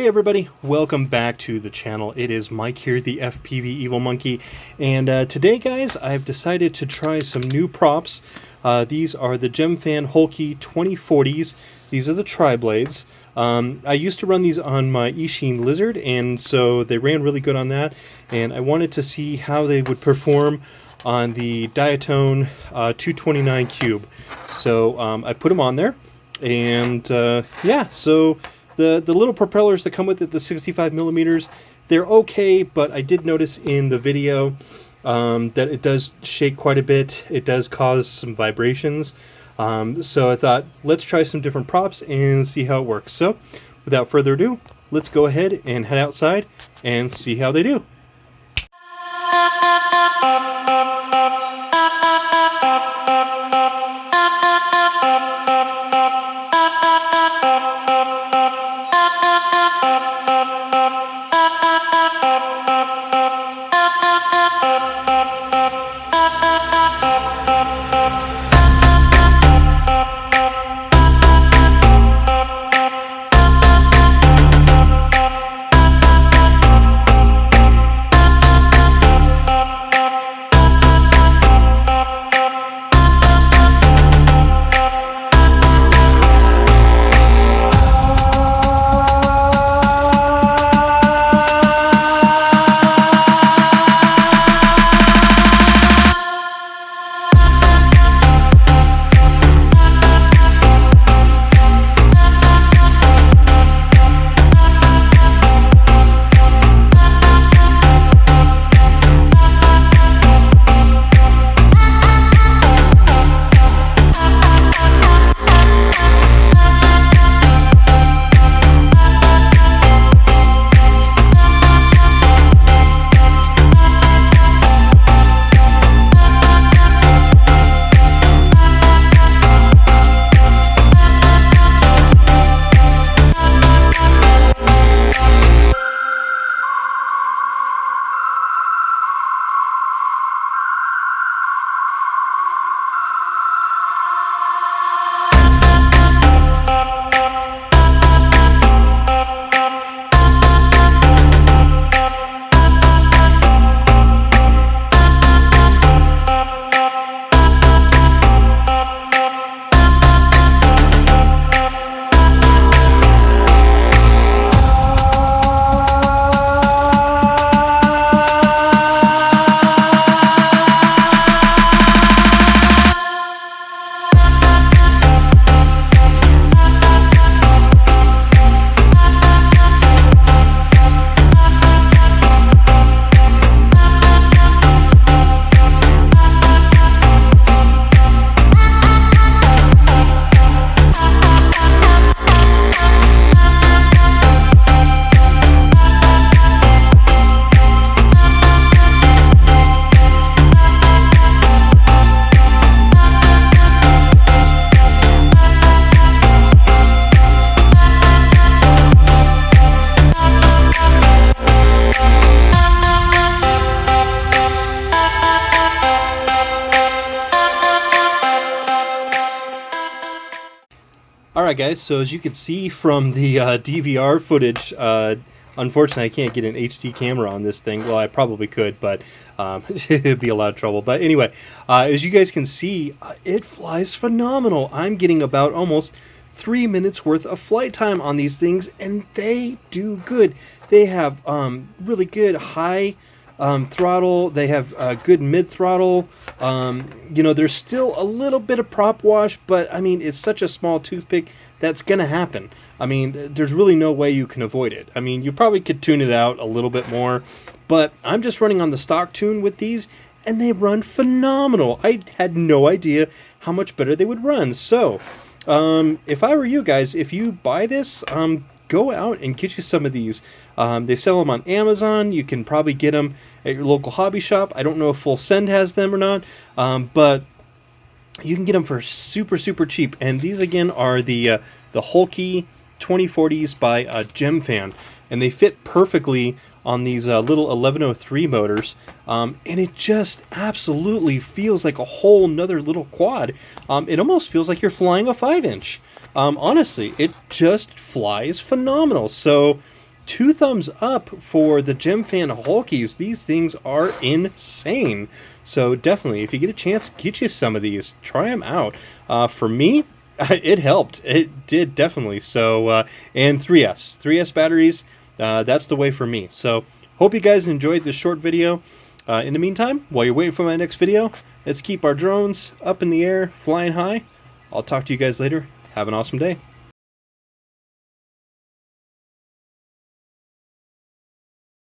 Hey everybody, welcome back to the channel. It is Mike here, the FPV Evil Monkey, and today guys I've decided to try some new props. These are the GemFan Hulkies 2040s. These are the tri-blades. I used to run these on my Ishin Lizard, and so they ran really good on that, and I wanted to see how they would perform on the Diatone 229 Cube. So I put them on there, and yeah, so the little propellers that come with it, the 65 millimeters, they're okay, but I did notice in the video that it does shake quite a bit. It does cause some vibrations. So I thought, let's try some different props and see how it works. So without further ado, let's go ahead and head outside and see how they do. Alright guys, so as you can see from the DVR footage, unfortunately I can't get an HD camera on this thing. Well, I probably could, but it'd be a lot of trouble. But anyway, as you guys can see, it flies phenomenal. I'm getting about almost 3 minutes worth of flight time on these things, and they do good. They have really good high throttle. They have good mid throttle. You know, there's still a little bit of prop wash, but I mean, it's such a small toothpick that's gonna happen. I mean, there's really no way you can avoid it. I mean, you probably could tune it out a little bit more, but I'm just running on the stock tune with these, and they run phenomenal. I had no idea how much better they would run. So if I were you guys, if you buy this, go out and get you some of these. They sell them on Amazon. You can probably get them at your local hobby shop. I don't know if Full Send has them or not, but you can get them for super cheap. And these again are the Hulkies 2040s by GemFan, and they fit perfectly on these little 1103 motors, and it just absolutely feels like a whole nother little quad. It almost feels like you're flying a 5-inch. Honestly, it just flies phenomenal. So 2 thumbs up for the GemFan Hulkies. These things are insane. So definitely, if you get a chance, get you some of these. Try them out. For me, it helped. It did, definitely. So, and 3S batteries, that's the way for me. So, hope you guys enjoyed this short video. In the meantime, while you're waiting for my next video, let's keep our drones up in the air, flying high. I'll talk to you guys later. Have an awesome day.